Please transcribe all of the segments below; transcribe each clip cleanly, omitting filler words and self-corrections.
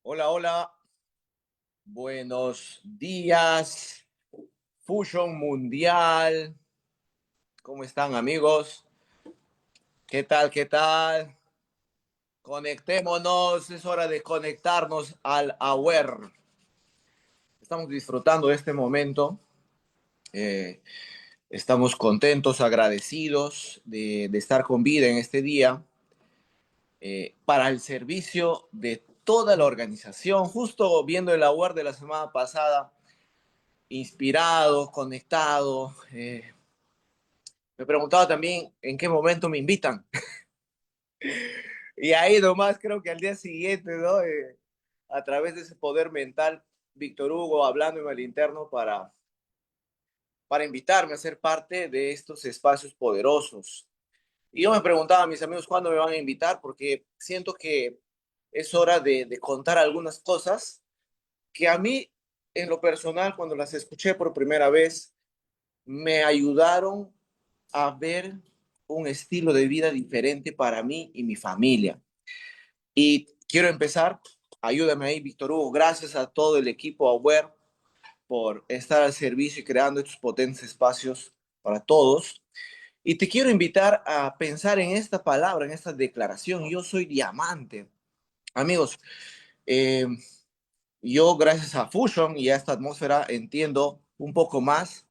Hola, hola, buenos días, Fusion Mundial, ¿cómo están amigos? ¿Qué tal? ¿Qué tal? Conectémonos, es hora de conectarnos al Aware. Estamos disfrutando de este momento, eh, estamos contentos, agradecidos de estar con vida en este día para el servicio de toda la organización. Justo viendo el Aware de la semana pasada, inspirado, conectado. Me preguntaba también en qué momento me invitan. Y ahí nomás creo que al día siguiente, ¿no? A través de ese poder mental, Víctor Hugo hablándome al interno para invitarme a ser parte de estos espacios poderosos. Y yo me preguntaba a mis amigos cuándo me van a invitar, porque siento que es hora de contar algunas cosas que a mí, en lo personal, cuando las escuché por primera vez, me ayudaron a ver un estilo de vida diferente para mí y mi familia. Y quiero empezar, ayúdame ahí, Víctor Hugo, gracias a todo el equipo Aware por estar al servicio y creando estos potentes espacios para todos. Y te quiero invitar a pensar en esta palabra, en esta declaración, yo soy diamante. Amigos, eh, yo gracias a Fusion y a esta atmósfera entiendo un poco más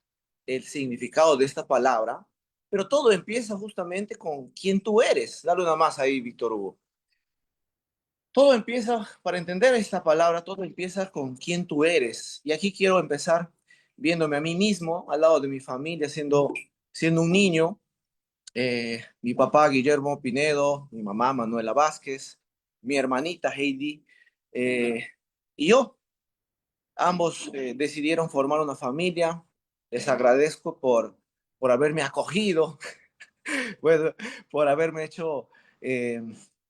el significado de esta palabra, pero todo empieza justamente con quién tú eres. Dale una más ahí, Víctor Hugo. Todo empieza, para entender esta palabra, todo empieza con quién tú eres. Y aquí quiero empezar viéndome a mí mismo, al lado de mi familia, siendo un niño. Mi papá Guillermo Pinedo, mi mamá Manuela Vázquez, mi hermanita Heidi, eh, y yo. Ambos decidieron formar una familia. Les agradezco por haberme acogido, bueno, por haberme hecho eh,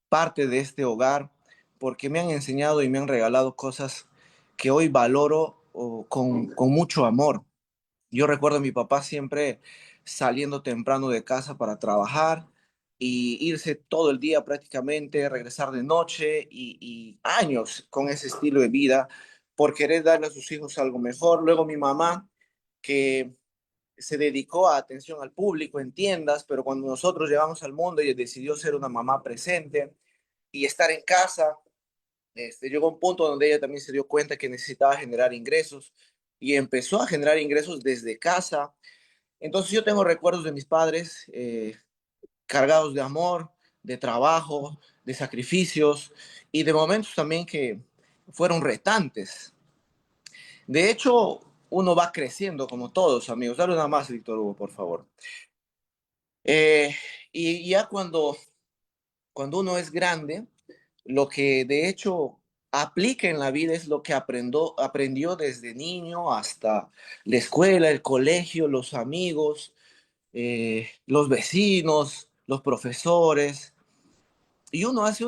parte de este hogar, porque me han enseñado y me han regalado cosas que hoy valoro con mucho amor. Yo recuerdo a mi papá siempre saliendo temprano de casa para trabajar y irse todo el día prácticamente, regresar de noche y años con ese estilo de vida por querer darle a sus hijos algo mejor. Luego mi mamá, que se dedicó a atención al público en tiendas, pero cuando nosotros llegamos al mundo, ella decidió ser una mamá presente y estar en casa. Llegó un punto donde ella también se dio cuenta que necesitaba generar ingresos y empezó a generar ingresos desde casa. Entonces yo tengo recuerdos de mis padres cargados de amor, de trabajo, de sacrificios y de momentos también que fueron retantes. De hecho, uno va creciendo como todos, amigos. Dale una más, Víctor Hugo, por favor. Eh, y ya cuando uno es grande, lo que de hecho aplica en la vida es lo que aprendió desde niño hasta la escuela, el colegio, los amigos, los vecinos, los profesores, y uno hace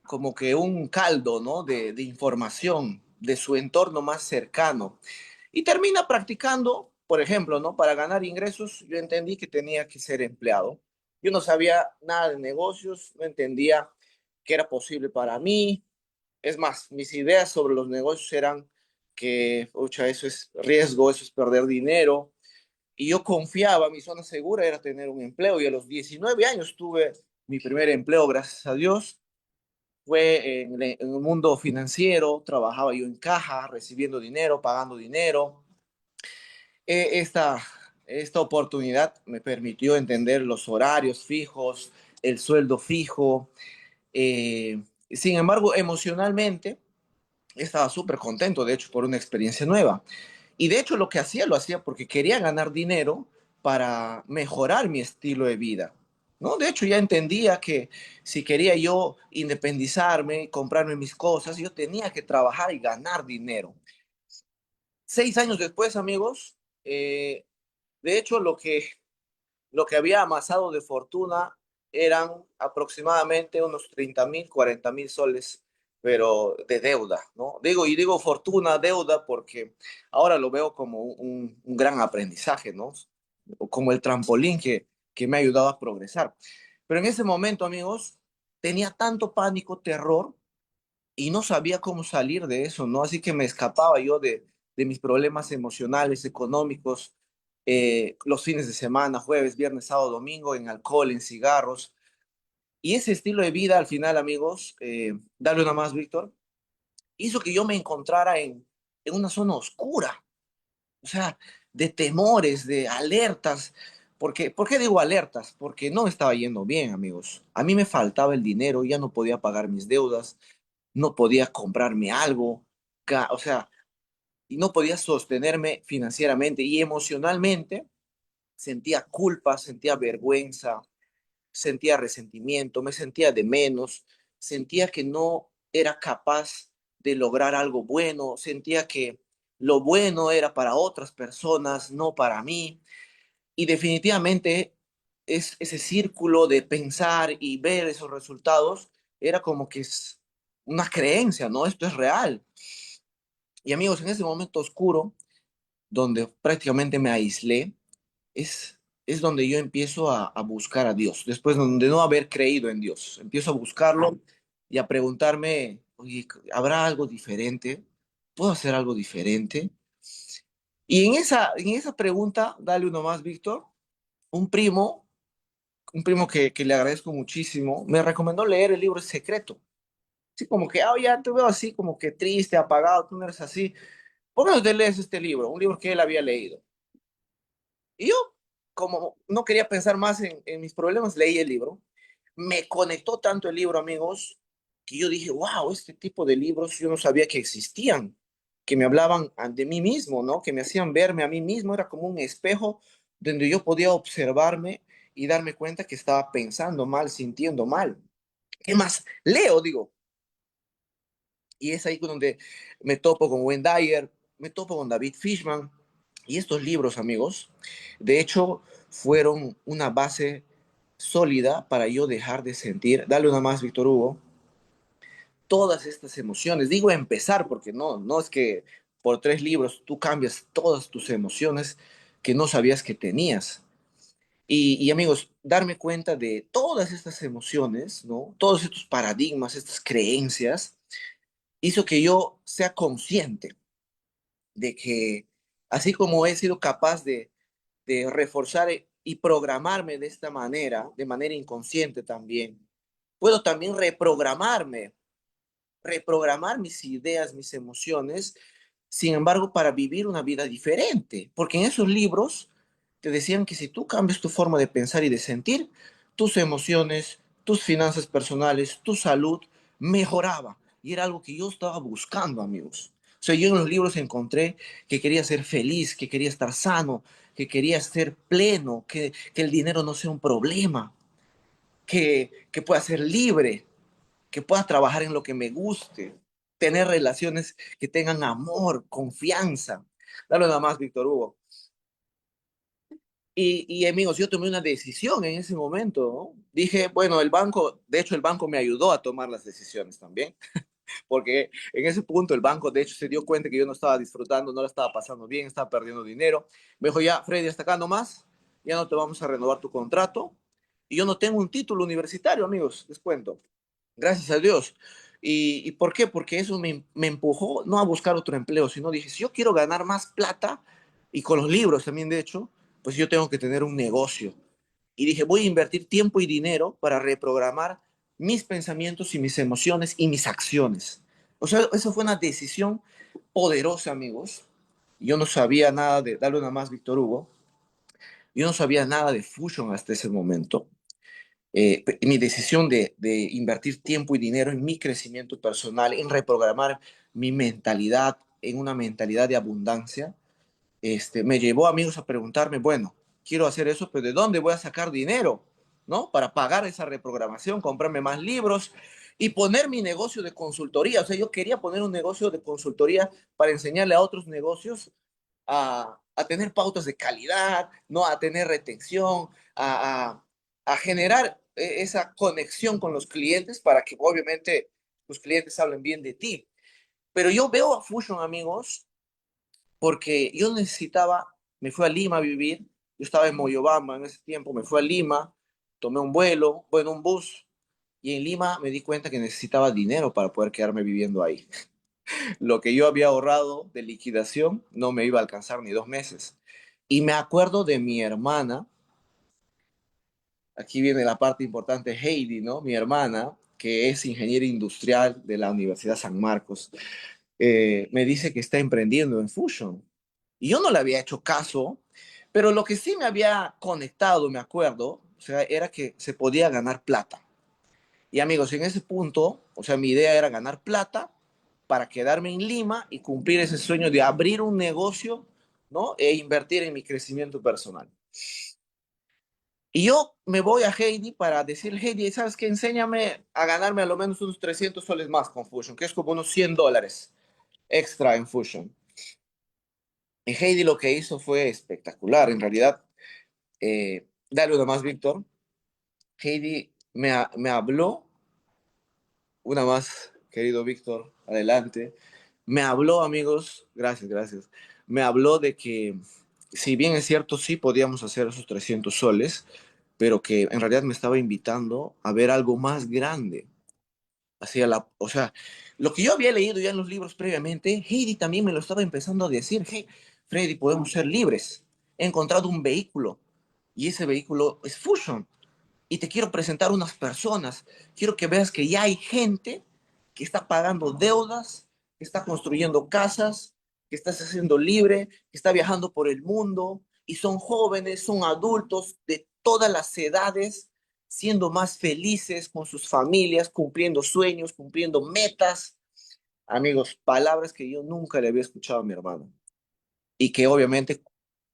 como que un caldo, ¿no? De información de su entorno más cercano y termina practicando, por ejemplo, ¿no? Para ganar ingresos, yo entendí que tenía que ser empleado. Yo no sabía nada de negocios, no entendía qué era posible para mí. Es más, mis ideas sobre los negocios eran que, ocha, eso es riesgo, eso es perder dinero, y yo confiaba, mi zona segura era tener un empleo y a los 19 años tuve mi primer empleo, gracias a Dios. Fue en el mundo financiero, trabajaba yo en caja, recibiendo dinero, pagando dinero. Esta oportunidad me permitió entender los horarios fijos, el sueldo fijo. Sin embargo, emocionalmente estaba súper contento, de hecho, por una experiencia nueva. Y de hecho lo que hacía, lo hacía porque quería ganar dinero para mejorar mi estilo de vida. ¿No? De hecho, ya entendía que si quería yo independizarme, comprarme mis cosas, yo tenía que trabajar y ganar dinero. 6 años después, amigos, de hecho, lo que había amasado de fortuna eran aproximadamente unos 30.000, 40.000 soles, pero de deuda, ¿no? Digo fortuna, deuda, porque ahora lo veo como un gran aprendizaje, ¿no? Como el trampolín que me ha ayudado a progresar. Pero en ese momento, amigos, tenía tanto pánico, terror, y no sabía cómo salir de eso, ¿no? Así que me escapaba yo de mis problemas emocionales, económicos, los fines de semana, jueves, viernes, sábado, domingo, en alcohol, en cigarros. Y ese estilo de vida, al final, amigos, dale una más, Víctor, hizo que yo me encontrara en una zona oscura, o sea, de temores, de alertas. Porque, ¿por qué digo alertas? Porque no me estaba yendo bien, amigos. A mí me faltaba el dinero, ya no podía pagar mis deudas, no podía comprarme algo, o sea, y no podía sostenerme financieramente y emocionalmente. Sentía culpa, sentía vergüenza, sentía resentimiento, me sentía de menos, sentía que no era capaz de lograr algo bueno, sentía que lo bueno era para otras personas, no para mí. Y definitivamente es ese círculo de pensar y ver esos resultados era como que es una creencia, ¿no? Esto es real. Y amigos, en ese momento oscuro, donde prácticamente me aislé, es donde yo empiezo a buscar a Dios, después de no haber creído en Dios. Empiezo a buscarlo y a preguntarme, oye, ¿habrá algo diferente? ¿Puedo hacer algo diferente? Y en esa pregunta, dale uno más, Víctor, un primo, un primo que le agradezco muchísimo, me recomendó leer el libro Secreto. Así como que, ah, ya te veo así como que triste, apagado, tú no eres así. ¿Por qué no te lees este libro? Un libro que él había leído. Y yo, como no quería pensar más en mis problemas, leí el libro. Me conectó tanto el libro, amigos, que yo dije, wow, este tipo de libros yo no sabía que existían, que me hablaban de mí mismo, ¿no? Que me hacían verme a mí mismo. Era como un espejo donde yo podía observarme y darme cuenta que estaba pensando mal, sintiendo mal. ¿Qué más? Leo, digo. Y es ahí donde me topo con Wayne Dyer, me topo con David Fishman. Y estos libros, amigos, de hecho, fueron una base sólida para yo dejar de sentir, dale una más, Víctor Hugo, todas estas emociones. Digo empezar porque no es que por 3 libros tú cambias todas tus emociones que no sabías que tenías. Y amigos, darme cuenta de todas estas emociones, ¿no? Todos estos paradigmas, estas creencias, hizo que yo sea consciente de que así como he sido capaz de reforzar y programarme de manera inconsciente también, puedo también reprogramar mis ideas, mis emociones, sin embargo, para vivir una vida diferente. Porque en esos libros te decían que si tú cambias tu forma de pensar y de sentir, tus emociones, tus finanzas personales, tu salud mejoraba. Y era algo que yo estaba buscando, amigos. O sea, yo en los libros encontré que quería ser feliz, que quería estar sano, que quería ser pleno, que el dinero no sea un problema, que pueda ser libre, que pueda trabajar en lo que me guste, tener relaciones que tengan amor, confianza. Dale nada más, Víctor Hugo. Y amigos, yo tomé una decisión en ese momento, ¿no? Dije, bueno, el banco, de hecho el banco me ayudó a tomar las decisiones también, porque en ese punto el banco de hecho se dio cuenta que yo no estaba disfrutando, no la estaba pasando bien, estaba perdiendo dinero. Me dijo, ya, Freddy, hasta acá nomás, ya no te vamos a renovar tu contrato. Y yo no tengo un título universitario, amigos, les cuento. Gracias a Dios. ¿Y por qué? Porque eso me empujó no a buscar otro empleo, sino dije, si yo quiero ganar más plata, y con los libros también, de hecho, pues yo tengo que tener un negocio. Y dije, voy a invertir tiempo y dinero para reprogramar mis pensamientos y mis emociones y mis acciones. O sea, eso fue una decisión poderosa, amigos. Yo no sabía nada de, dale una más, Víctor Hugo, yo no sabía nada de Fusion hasta ese momento. Mi decisión de invertir tiempo y dinero en mi crecimiento personal, en reprogramar mi mentalidad, en una mentalidad de abundancia, me llevó, amigos, a preguntarme, bueno, quiero hacer eso, pero ¿de dónde voy a sacar dinero? ¿No? Para pagar esa reprogramación, comprarme más libros y poner mi negocio de consultoría. O sea, yo quería poner un negocio de consultoría para enseñarle a otros negocios a tener pautas de calidad, ¿no? A tener retención, a generar esa conexión con los clientes para que obviamente los clientes hablen bien de ti. Pero yo veo a Fusion, amigos, porque yo necesitaba, me fui a Lima a vivir, yo estaba en Moyobamba en ese tiempo, me fui a Lima, tomé un vuelo, bueno, un bus, y en Lima me di cuenta que necesitaba dinero para poder quedarme viviendo ahí. Lo que yo había ahorrado de liquidación no me iba a alcanzar ni 2 meses. Y me acuerdo de mi hermana, aquí viene la parte importante, Heidi, ¿no? Mi hermana, que es ingeniera industrial de la Universidad San Marcos, me dice que está emprendiendo en Fusion. Y yo no le había hecho caso, pero lo que sí me había conectado, me acuerdo, o sea, era que se podía ganar plata. Y amigos, en ese punto, o sea, mi idea era ganar plata para quedarme en Lima y cumplir ese sueño de abrir un negocio, ¿no? E invertir en mi crecimiento personal. Y yo me voy a Heidi para decirle, Heidi, ¿sabes qué? Enséñame a ganarme a lo menos unos 300 soles más con Fusion, que es como unos $100 extra en Fusion. Y Heidi lo que hizo fue espectacular, en realidad. Dale una más, Víctor. Heidi me habló, una más, querido Víctor, adelante. Me habló, amigos, gracias, gracias. Me habló de que, si bien es cierto, sí podíamos hacer esos 300 soles, pero que en realidad me estaba invitando a ver algo más grande. O sea, lo que yo había leído ya en los libros previamente, Heidi también me lo estaba empezando a decir. Hey, Freddy, podemos ser libres. He encontrado un vehículo y ese vehículo es Fusion y te quiero presentar unas personas. Quiero que veas que ya hay gente que está pagando deudas, que está construyendo casas, que está siendo libre, que está viajando por el mundo y son jóvenes, son adultos de todas las edades, siendo más felices con sus familias, cumpliendo sueños, cumpliendo metas. Amigos, palabras que yo nunca le había escuchado a mi hermano y que obviamente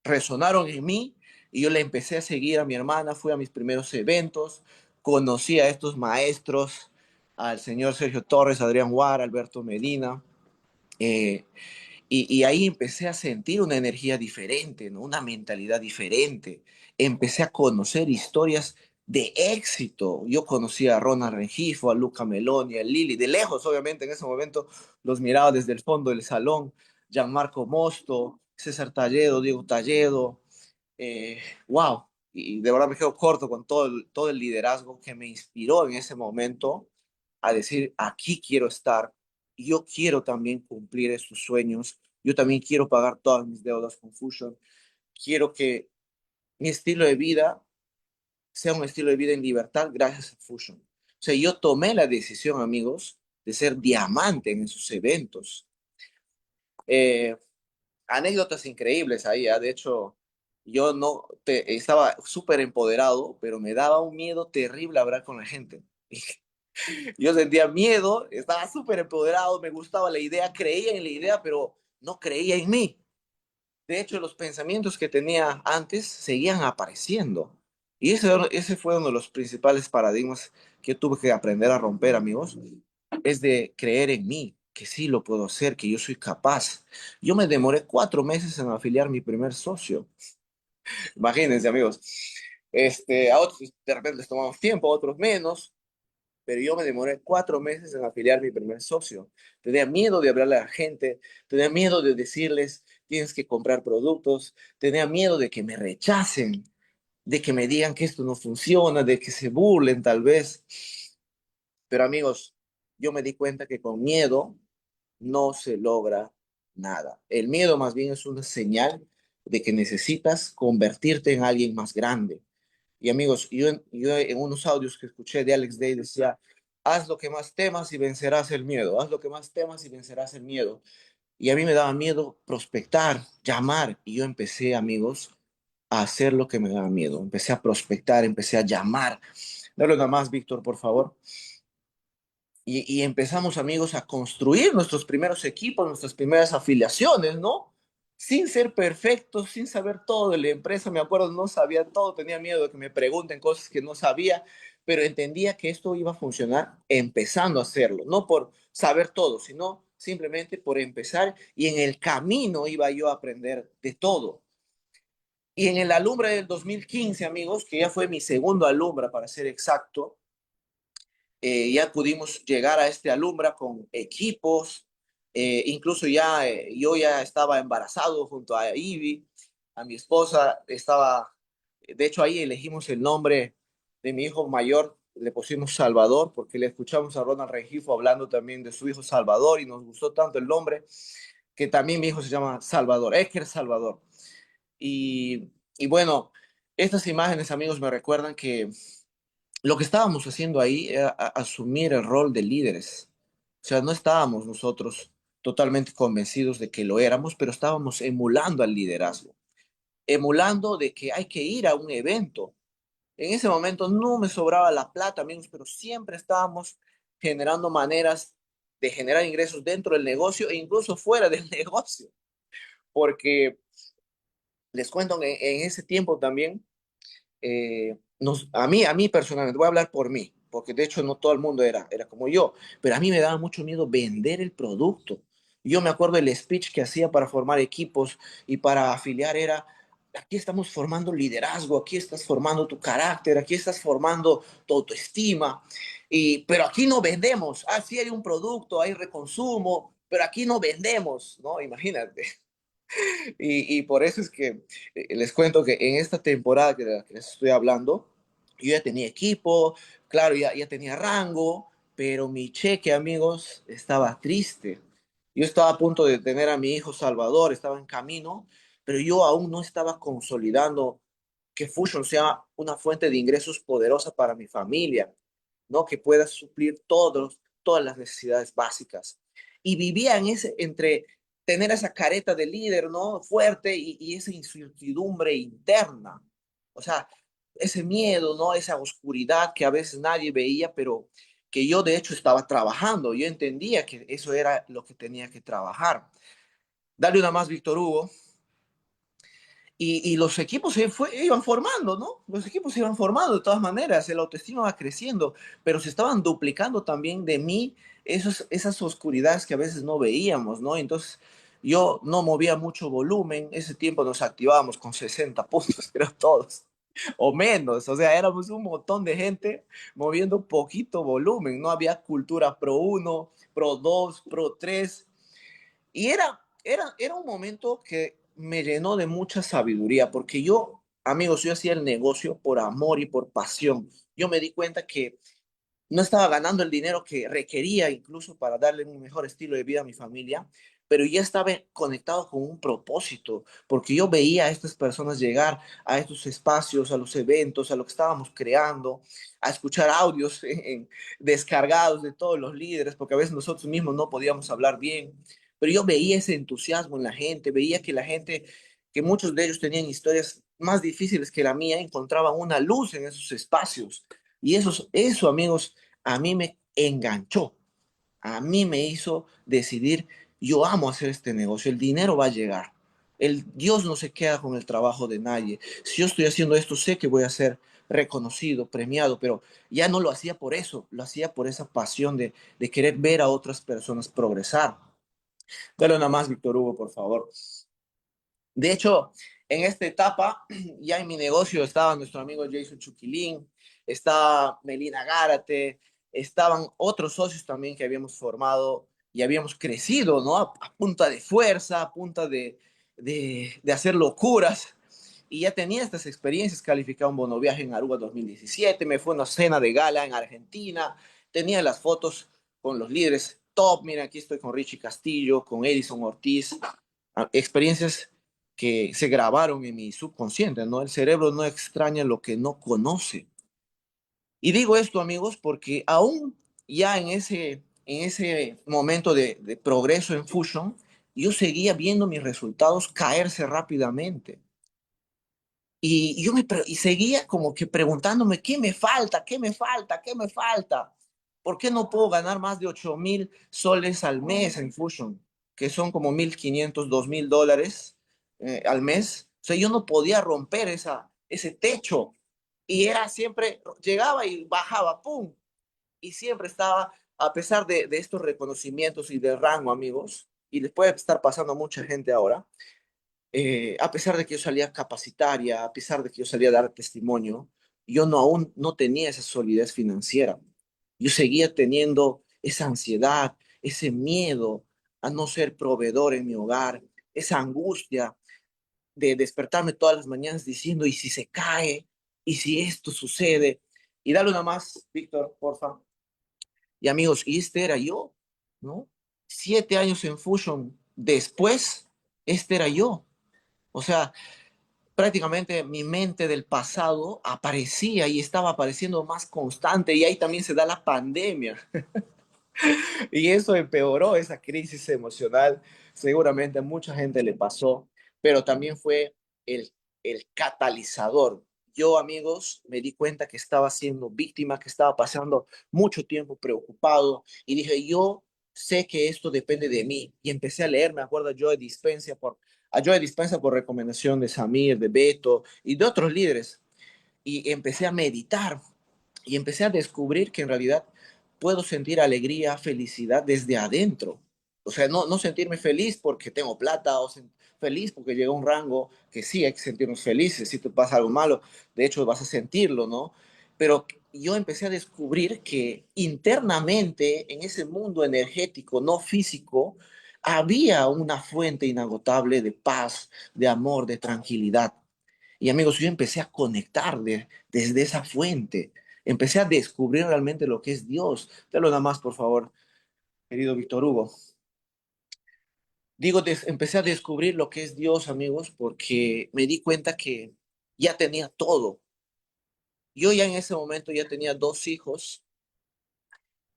resonaron en mí y yo le empecé a seguir a mi hermana, fui a mis primeros eventos, conocí a estos maestros, al señor Sergio Torres, Adrián Guara, Alberto Medina, eh, y ahí empecé a sentir una energía diferente, ¿no? Una mentalidad diferente. Empecé a conocer historias de éxito. Yo conocí a Ronald Rengifo, a Luca Meloni, a Lili, de lejos, obviamente, en ese momento los miraba desde el fondo del salón. Gianmarco Mosto, César Talledo, Diego Talledo. Eh, wow, y de verdad me quedo corto con todo el liderazgo que me inspiró en ese momento a decir, aquí quiero estar, yo quiero también cumplir esos sueños, yo también quiero pagar todas mis deudas con Fusion, quiero que mi estilo de vida sea un estilo de vida en libertad gracias a Fusion. O sea, yo tomé la decisión, amigos, de ser diamante en esos eventos. Eh, Anécdotas increíbles ahí, ¿ah? De hecho, yo no estaba súper empoderado, pero me daba un miedo terrible hablar con la gente. Yo sentía miedo, estaba súper empoderado, me gustaba la idea, creía en la idea, pero no creía en mí. De hecho, los pensamientos que tenía antes seguían apareciendo. Y ese fue uno de los principales paradigmas que yo tuve que aprender a romper, amigos, es de creer en mí, que sí lo puedo hacer, que yo soy capaz. Yo me demoré 4 meses en afiliar mi primer socio. Imagínense, amigos. A otros de repente les tomamos tiempo, a otros menos, pero yo me demoré 4 meses en afiliar mi primer socio. Tenía miedo de hablarle a la gente, tenía miedo de decirles, tienes que comprar productos, tenía miedo de que me rechacen, de que me digan que esto no funciona, de que se burlen tal vez. Pero amigos, yo me di cuenta que con miedo no se logra nada. El miedo más bien es una señal de que necesitas convertirte en alguien más grande. Y amigos, yo en unos audios que escuché de Alex Day decía, haz lo que más temas y vencerás el miedo, haz lo que más temas y vencerás el miedo. Y a mí me daba miedo prospectar, llamar, y yo empecé, amigos, a hacer lo que me daba miedo. Empecé a prospectar, empecé a llamar. Dale nada más, Víctor, por favor. Y empezamos, amigos, a construir nuestros primeros equipos, nuestras primeras afiliaciones, ¿no? Sin ser perfectos, sin saber todo de la empresa. Me acuerdo, no sabía todo, tenía miedo de que me pregunten cosas que no sabía, pero entendía que esto iba a funcionar empezando a hacerlo, no por saber todo, sino simplemente por empezar y en el camino iba yo a aprender de todo. Y en el Alumbra del 2015, amigos, que ya fue mi segundo Alumbra, para ser exacto, ya pudimos llegar a este Alumbra con equipos, incluso yo ya estaba embarazado junto a Ivy, a mi esposa, de hecho ahí elegimos el nombre de mi hijo mayor, le pusimos Salvador porque le escuchamos a Ronald Rengifo hablando también de su hijo Salvador y nos gustó tanto el nombre que también mi hijo se llama Salvador, Eker Salvador. Y bueno, estas imágenes, amigos, me recuerdan que lo que estábamos haciendo ahí era asumir el rol de líderes. O sea, no estábamos nosotros totalmente convencidos de que lo éramos, pero estábamos emulando al liderazgo, emulando de que hay que ir a un evento. En ese momento no me sobraba la plata, amigos, pero siempre estábamos generando maneras de generar ingresos dentro del negocio e incluso fuera del negocio, porque les cuento que en ese tiempo también a mí personalmente, voy a hablar por mí, porque de hecho no todo el mundo era como yo, pero a mí me daba mucho miedo vender el producto. Yo me acuerdo del speech que hacía para formar equipos y para afiliar era, aquí estamos formando liderazgo, aquí estás formando tu carácter, aquí estás formando tu autoestima, pero aquí no vendemos. Ah, sí hay un producto, hay reconsumo, pero aquí no vendemos, ¿no? Imagínate. Y por eso es que les cuento que en esta temporada que les estoy hablando, yo ya tenía equipo, claro, ya tenía rango, pero mi cheque, amigos, estaba triste. Yo estaba a punto de tener a mi hijo Salvador, estaba en camino, pero yo aún no estaba consolidando que Fusion sea una fuente de ingresos poderosa para mi familia, ¿no? Que pueda suplir todas las necesidades básicas. Y vivía en entre tener esa careta de líder, ¿no? Fuerte y esa incertidumbre interna. O sea, ese miedo, ¿no? Esa oscuridad que a veces nadie veía, pero que yo de hecho estaba trabajando. Yo entendía que eso era lo que tenía que trabajar. Dale una más, Víctor Hugo. Y los equipos iban formando, ¿no? Los equipos se iban formando de todas maneras, el autoestima va creciendo, pero se estaban duplicando también de mí esas oscuridades que a veces no veíamos, ¿no? Entonces yo no movía mucho volumen, ese tiempo nos activábamos con 60 puntos, creo todos, o menos, o sea, éramos un montón de gente moviendo poquito volumen, no había cultura Pro uno, Pro 2, Pro 3, y era un momento que me llenó de mucha sabiduría, porque yo, amigos, yo hacía el negocio por amor y por pasión. Yo me di cuenta que no estaba ganando el dinero que requería incluso para darle un mejor estilo de vida a mi familia, pero ya estaba conectado con un propósito, porque yo veía a estas personas llegar a estos espacios, a los eventos, a lo que estábamos creando, a escuchar audios descargados de todos los líderes, porque a veces nosotros mismos no podíamos hablar bien, pero yo veía ese entusiasmo en la gente, veía que la gente, que muchos de ellos tenían historias más difíciles que la mía, encontraban una luz en esos espacios. Y eso, amigos, a mí me enganchó, a mí me hizo decidir, yo amo hacer este negocio, el dinero va a llegar. Dios no se queda con el trabajo de nadie. Si yo estoy haciendo esto, sé que voy a ser reconocido, premiado, pero ya no lo hacía por eso, lo hacía por esa pasión de querer ver a otras personas progresar. Dale una más, Víctor Hugo, por favor. De hecho, en esta etapa, ya en mi negocio estaba nuestro amigo Jason Chuquilín, estaba Melina Gárate, estaban otros socios también que habíamos formado y habíamos crecido, ¿no? A punta de fuerza, a punta de hacer locuras. Y ya tenía estas experiencias, calificaba un bono viaje en Aruba 2017, me fue a una cena de gala en Argentina, tenía las fotos con los líderes top, mira, aquí estoy con Richie Castillo, con Edison Ortiz, experiencias que se grabaron en mi subconsciente, ¿no? El cerebro no extraña lo que no conoce. Y digo esto, amigos, porque aún ya en ese momento de progreso en Fusion, yo seguía viendo mis resultados caerse rápidamente. Y seguía como que preguntándome, ¿qué me falta? ¿Qué me falta? ¿Qué me falta? ¿Por qué no puedo ganar más de 8.000 soles al mes en Fusion? Que son como 1.500, $2.000 al mes. O sea, yo no podía romper ese techo. Y era siempre, llegaba y bajaba, ¡pum! Y siempre estaba, a pesar de estos reconocimientos y de rango, amigos, y les puede estar pasando a mucha gente ahora, a pesar de que yo salía a capacitaria, a pesar de que yo salía a dar testimonio, yo aún no tenía esa solidez financiera. Yo seguía teniendo esa ansiedad, ese miedo a no ser proveedor en mi hogar, esa angustia de despertarme todas las mañanas diciendo, ¿y si se cae? ¿Y si esto sucede? Y dale una más, Víctor, porfa. Y amigos, y este era yo, ¿no? 7 años en Fusion después, este era yo. O sea, prácticamente mi mente del pasado aparecía y estaba apareciendo más constante y ahí también se da la pandemia. Y eso empeoró esa crisis emocional. Seguramente a mucha gente le pasó, pero también fue el, el catalizador. Yo, amigos, me di cuenta que estaba siendo víctima, que estaba pasando mucho tiempo preocupado y dije, yo sé que esto depende de mí. Y empecé a leer, me acuerdo, a Joe Dispensa por recomendación de Samir, de Beto y de otros líderes. Y empecé a meditar y empecé a descubrir que en realidad puedo sentir alegría, felicidad desde adentro. O sea, no sentirme feliz porque tengo plata o feliz porque llegó a un rango que sí hay que sentirnos felices. Si te pasa algo malo, de hecho vas a sentirlo, ¿no? Pero yo empecé a descubrir que internamente en ese mundo energético, no físico, había una fuente inagotable de paz, de amor, de tranquilidad. Y amigos, yo empecé a conectar desde esa fuente. Empecé a descubrir realmente lo que es Dios. Dale nada más, por favor, querido Víctor Hugo. Digo, empecé a descubrir lo que es Dios, amigos, porque me di cuenta que ya tenía todo. Yo ya en ese momento ya tenía 2 hijos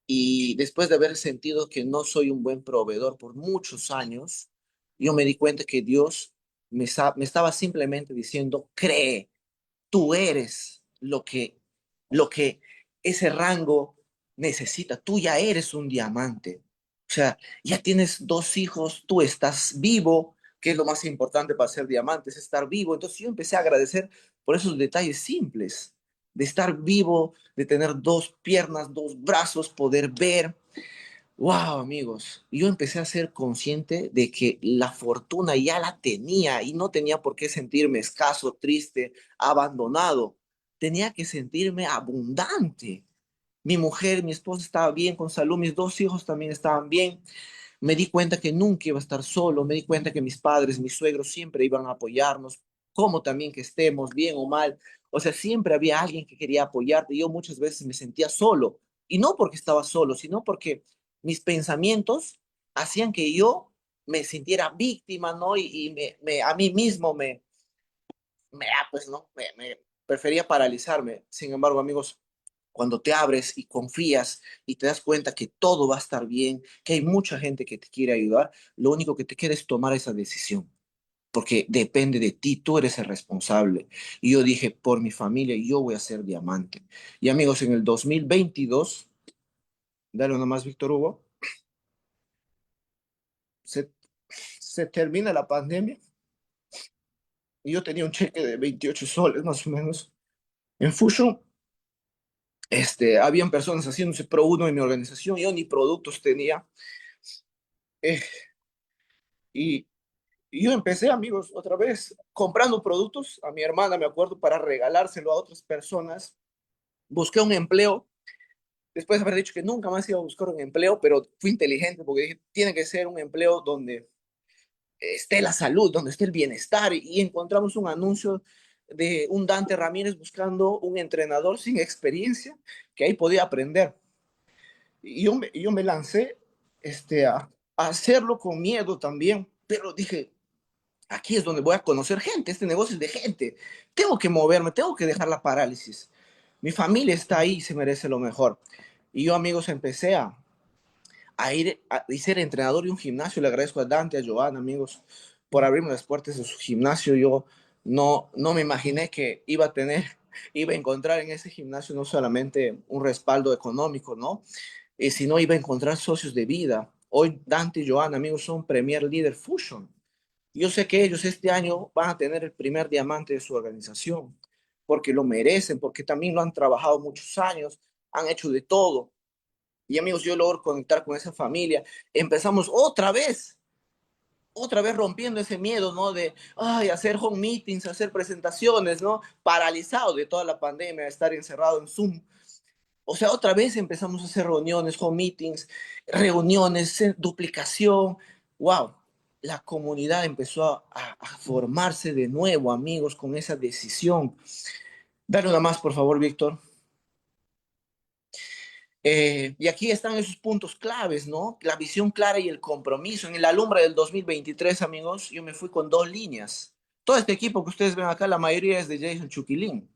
y después de haber sentido que no soy un buen proveedor por muchos años, yo me di cuenta que Dios me estaba simplemente diciendo, cree, tú eres lo que ese rango necesita. Tú ya eres un diamante. O sea, ya tienes 2 hijos, tú estás vivo, que es lo más importante para ser diamante, es estar vivo. Entonces yo empecé a agradecer por esos detalles simples, de estar vivo, de tener 2 piernas, 2 brazos, poder ver. Wow, amigos, yo empecé a ser consciente de que la fortuna ya la tenía y no tenía por qué sentirme escaso, triste, abandonado. Tenía que sentirme abundante. Mi mujer, mi esposa estaba bien con salud, mis 2 hijos también estaban bien. Me di cuenta que nunca iba a estar solo, me di cuenta que mis padres, mis suegros siempre iban a apoyarnos, como también que estemos bien o mal. O sea, siempre había alguien que quería apoyarte. Yo muchas veces me sentía solo, y no porque estaba solo, sino porque mis pensamientos hacían que yo me sintiera víctima, ¿no? A mí mismo pues, ¿no? Me prefería paralizarme. Sin embargo, amigos, cuando te abres y confías y te das cuenta que todo va a estar bien, que hay mucha gente que te quiere ayudar, lo único que te queda es tomar esa decisión, porque depende de ti, tú eres el responsable. Y yo dije, por mi familia, yo voy a ser diamante. Y amigos, en el 2022, dale nomás, Víctor Hugo, se, se termina la pandemia y yo tenía un cheque de 28 soles más o menos. En Fusion, habían personas haciéndose pro uno en mi organización, yo ni productos tenía. eh, y Y yo empecé, amigos, otra vez comprando productos a mi hermana, me acuerdo, para regalárselo a otras personas. Busqué un empleo, después de haber dicho que nunca más iba a buscar un empleo, pero fui inteligente porque dije, tiene que ser un empleo donde esté la salud, donde esté el bienestar. Y encontramos un anuncio de un Dante Ramírez buscando un entrenador sin experiencia, que ahí podía aprender. Y yo me lancé a hacerlo con miedo también, pero dije, aquí es donde voy a conocer gente, este negocio es de gente. Tengo que moverme, tengo que dejar la parálisis. Mi familia está ahí y se merece lo mejor. Y yo, amigos, empecé a ir y ser entrenador de un gimnasio. Le agradezco a Dante, a Joana, amigos, por abrirme las puertas de su gimnasio. Yo no me imaginé que iba a tener, iba a encontrar en ese gimnasio no solamente un respaldo económico, ¿no? Sino iba a encontrar socios de vida. Hoy Dante y Joana, amigos, son Premier Leader Fusion. Yo sé que ellos este año van a tener el primer diamante de su organización, porque lo merecen, porque también lo han trabajado muchos años, han hecho de todo. Y amigos, yo logro conectar con esa familia. Empezamos otra vez rompiendo ese miedo, ¿no? De, ay, hacer home meetings, hacer presentaciones, ¿no? Paralizado de toda la pandemia, estar encerrado en Zoom. O sea, otra vez empezamos a hacer reuniones, home meetings, reuniones, duplicación. ¡Wow! La comunidad empezó a formarse de nuevo, amigos, con esa decisión. Dale una más, por favor, Víctor. Y aquí están esos puntos claves, ¿no? La visión clara y el compromiso. En el Alumbra del 2023, amigos, yo me fui con dos líneas. Todo este equipo que ustedes ven acá, la mayoría es de Jason Chuquilín,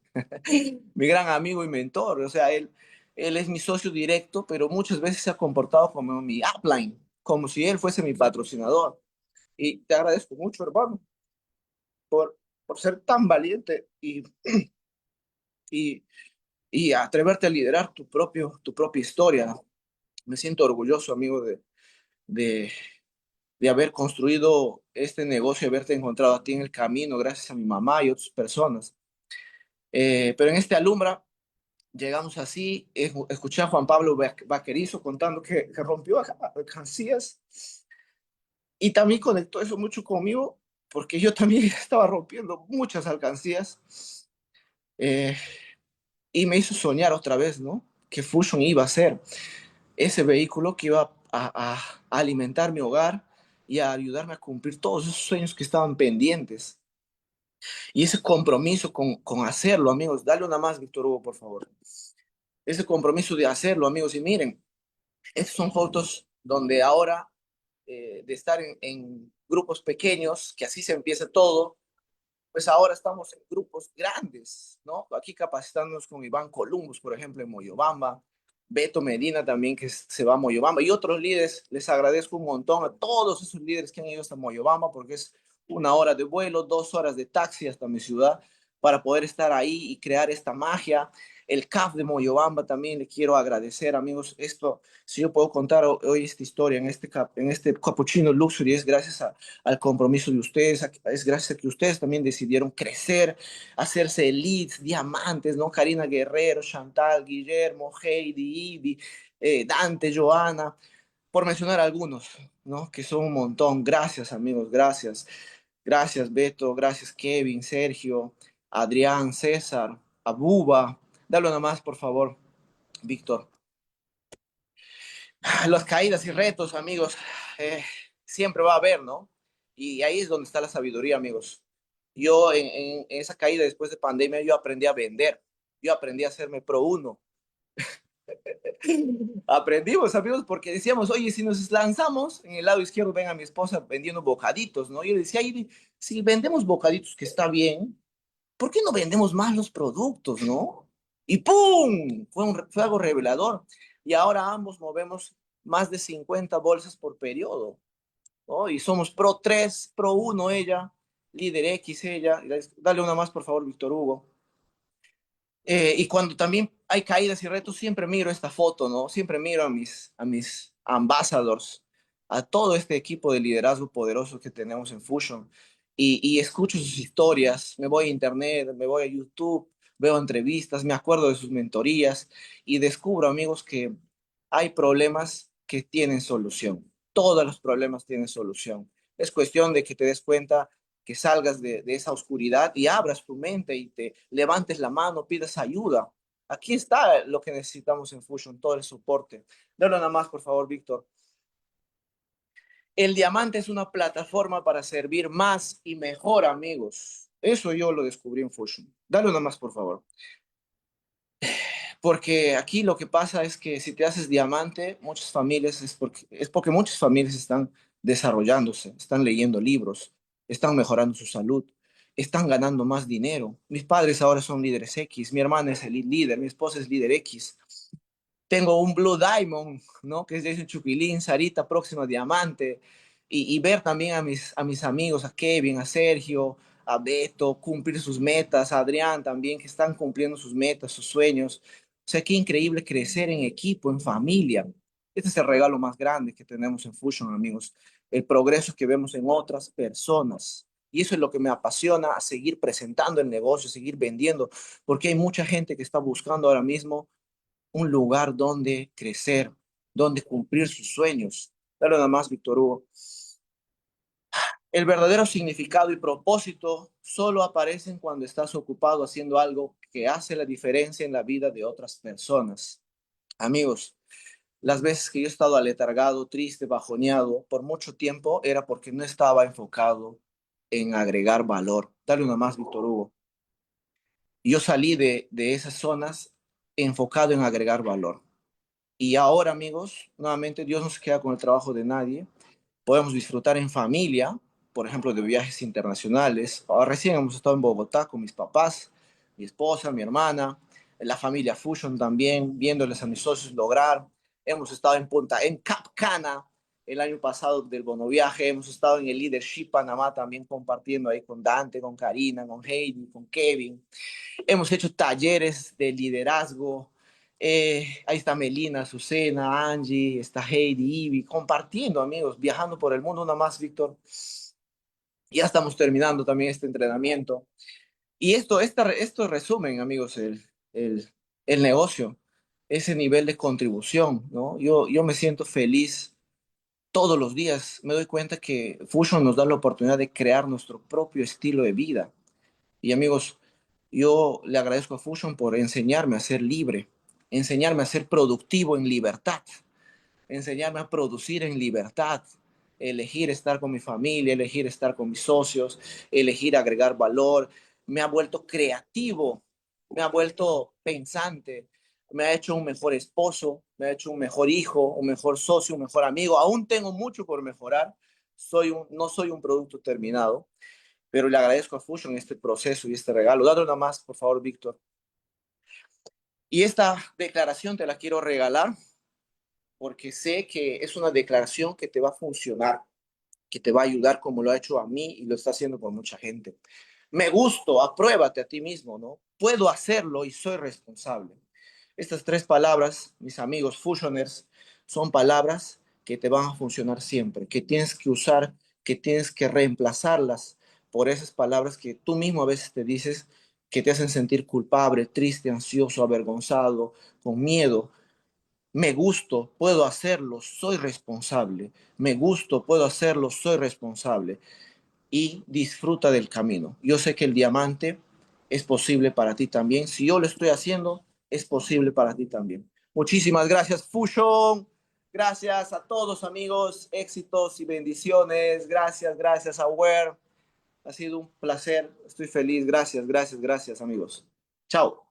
mi gran amigo y mentor. O sea, él es mi socio directo, pero muchas veces se ha comportado como mi upline, como si él fuese mi patrocinador. Y te agradezco mucho, hermano, por, por ser tan valiente y, y atreverte a liderar tu propia historia. Me siento orgulloso, amigo, de, de haber construido este negocio, haberte encontrado a ti en el camino, gracias a mi mamá y otras personas. Pero en este Alumbra llegamos así, escuché a Juan Pablo Vaquerizo contando que rompió alcancías y también conectó eso mucho conmigo, porque yo también estaba rompiendo muchas alcancías eh, y me hizo soñar otra vez, ¿no? Que Fusion iba a ser ese vehículo que iba a alimentar mi hogar y a ayudarme a cumplir todos esos sueños que estaban pendientes. Y ese compromiso con hacerlo, amigos, dale una más, Víctor Hugo, por favor. Ese compromiso de hacerlo, amigos, y miren, estas son fotos donde ahora, de estar en grupos pequeños, que así se empieza todo, pues ahora estamos en grupos grandes, ¿no? Aquí capacitándonos con Iván Columbus, por ejemplo, en Moyobamba, Beto Medina también, que se va a Moyobamba, y otros líderes. Les agradezco un montón a todos esos líderes que han ido hasta Moyobamba, porque es 1 hora de vuelo, 2 horas de taxi hasta mi ciudad, para poder estar ahí y crear esta magia. El CAF de Moyobamba también le quiero agradecer, amigos. Esto, si yo puedo contar hoy esta historia en este Cappuccino Luxury, es gracias al compromiso de ustedes, es gracias a que ustedes también decidieron crecer, hacerse elites, diamantes, ¿no? Karina Guerrero, Chantal, Guillermo, Heidi, Ivy, Dante, Joana, por mencionar algunos, ¿no? Que son un montón. Gracias, amigos, gracias. Gracias, Beto, gracias, Kevin, Sergio, Adrián, César, Abuba. Dale una más, por favor, Víctor. Las caídas y retos, amigos, eh, siempre va a haber, ¿no? Y ahí es donde está la sabiduría, amigos. Yo en esa caída después de pandemia, yo aprendí a vender, yo aprendí a hacerme pro uno. Aprendimos, amigos, porque decíamos, oye, si nos lanzamos, en el lado izquierdo ven a mi esposa vendiendo bocaditos, ¿no? Yo decía, "Ay, si vendemos bocaditos, que está bien, ¿por qué no vendemos más los productos, no?" Y ¡pum! Fue algo revelador. Y ahora ambos movemos más de 50 bolsas por periodo, ¿no? Y somos Pro 3 Pro uno ella, Líder X ella. Dale una más, por favor, Víctor Hugo. Y cuando también hay caídas y retos, siempre miro esta foto, ¿no? Siempre miro a mis ambassadors, a todo este equipo de liderazgo poderoso que tenemos en Fusion, y escucho sus historias, me voy a internet, me voy a YouTube, veo entrevistas, me acuerdo de sus mentorías y descubro, amigos, que hay problemas que tienen solución. Todos los problemas tienen solución. Es cuestión de que te des cuenta, que salgas de esa oscuridad y abras tu mente y te levantes la mano, pidas ayuda. Aquí está lo que necesitamos en Fusion, todo el soporte. Dale nada más, por favor, Víctor. El diamante es una plataforma para servir más y mejor, amigos. Eso yo lo descubrí en Fusion. Dale nada más, por favor. Porque aquí lo que pasa es que si te haces diamante, muchas familias es porque muchas familias están desarrollándose, están leyendo libros, están mejorando su salud, están ganando más dinero. Mis padres ahora son líderes X, mi hermana es el líder, mi esposa es líder X. Tengo un Blue Diamond, ¿no? Que es Jason Chupilín, Sarita, próxima diamante, y ver también a mis amigos, a Kevin, a Sergio, a Beto, cumplir sus metas, a Adrián también, que están cumpliendo sus metas, sus sueños. O sea, qué increíble crecer en equipo, en familia. Este es el regalo más grande que tenemos en Fusion, amigos. El progreso que vemos en otras personas. Y eso es lo que me apasiona, a seguir presentando el negocio, seguir vendiendo, porque hay mucha gente que está buscando ahora mismo un lugar donde crecer, donde cumplir sus sueños. Dale nada más, Víctor Hugo. El verdadero significado y propósito solo aparecen cuando estás ocupado haciendo algo que hace la diferencia en la vida de otras personas. Amigos, las veces que yo he estado aletargado, triste, bajoneado por mucho tiempo era porque no estaba enfocado en agregar valor. Dale una más, Víctor Hugo. Yo salí de esas zonas enfocado en agregar valor. Y ahora, amigos, nuevamente Dios no se queda con el trabajo de nadie. Podemos disfrutar en familia, por ejemplo, de viajes internacionales. Ahora recién hemos estado en Bogotá con mis papás, mi esposa, mi hermana, la familia Fusion también, viéndoles a mis socios lograr. Hemos estado en Cap Cana el año pasado del Bono Viaje. Hemos estado en el Leadership Panamá también compartiendo ahí con Dante, con Karina, con Heidi, con Kevin. Hemos hecho talleres de liderazgo. Ahí está Melina, Azucena, Angie, está Heidi, Ivy, compartiendo, amigos, viajando por el mundo. Una más, Víctor. Ya estamos terminando también este entrenamiento. Y esto resumen, amigos, el, el negocio, ese nivel de contribución, ¿no? Yo me siento feliz todos los días. Me doy cuenta que Fusion nos da la oportunidad de crear nuestro propio estilo de vida. Y amigos, yo le agradezco a Fusion por enseñarme a ser libre, enseñarme a ser productivo en libertad, enseñarme a producir en libertad, elegir estar con mi familia, elegir estar con mis socios, elegir agregar valor. Me ha vuelto creativo, me ha vuelto pensante, me ha hecho un mejor esposo, me ha hecho un mejor hijo, un mejor socio, un mejor amigo. Aún tengo mucho por mejorar. No soy un producto terminado, pero le agradezco a Fusion este proceso y este regalo. Dale una más, por favor, Víctor. Y esta declaración te la quiero regalar porque sé que es una declaración que te va a funcionar, que te va a ayudar como lo ha hecho a mí y lo está haciendo por mucha gente. Me gusto, apruébate a ti mismo, ¿no? Puedo hacerlo y soy responsable. Estas tres palabras, mis amigos Fusioners, son palabras que te van a funcionar siempre, que tienes que usar, que tienes que reemplazarlas por esas palabras que tú mismo a veces te dices que te hacen sentir culpable, triste, ansioso, avergonzado, con miedo. Me gusto, puedo hacerlo, soy responsable. Me gusto, puedo hacerlo, soy responsable. Y disfruta del camino. Yo sé que el diamante es posible para ti también. Si yo lo estoy haciendo, es posible para ti también. Muchísimas gracias, Fusion. Gracias a todos, amigos. Éxitos y bendiciones. Gracias, gracias, Aware. Ha sido un placer. Estoy feliz. Gracias, gracias, gracias, amigos. Chao.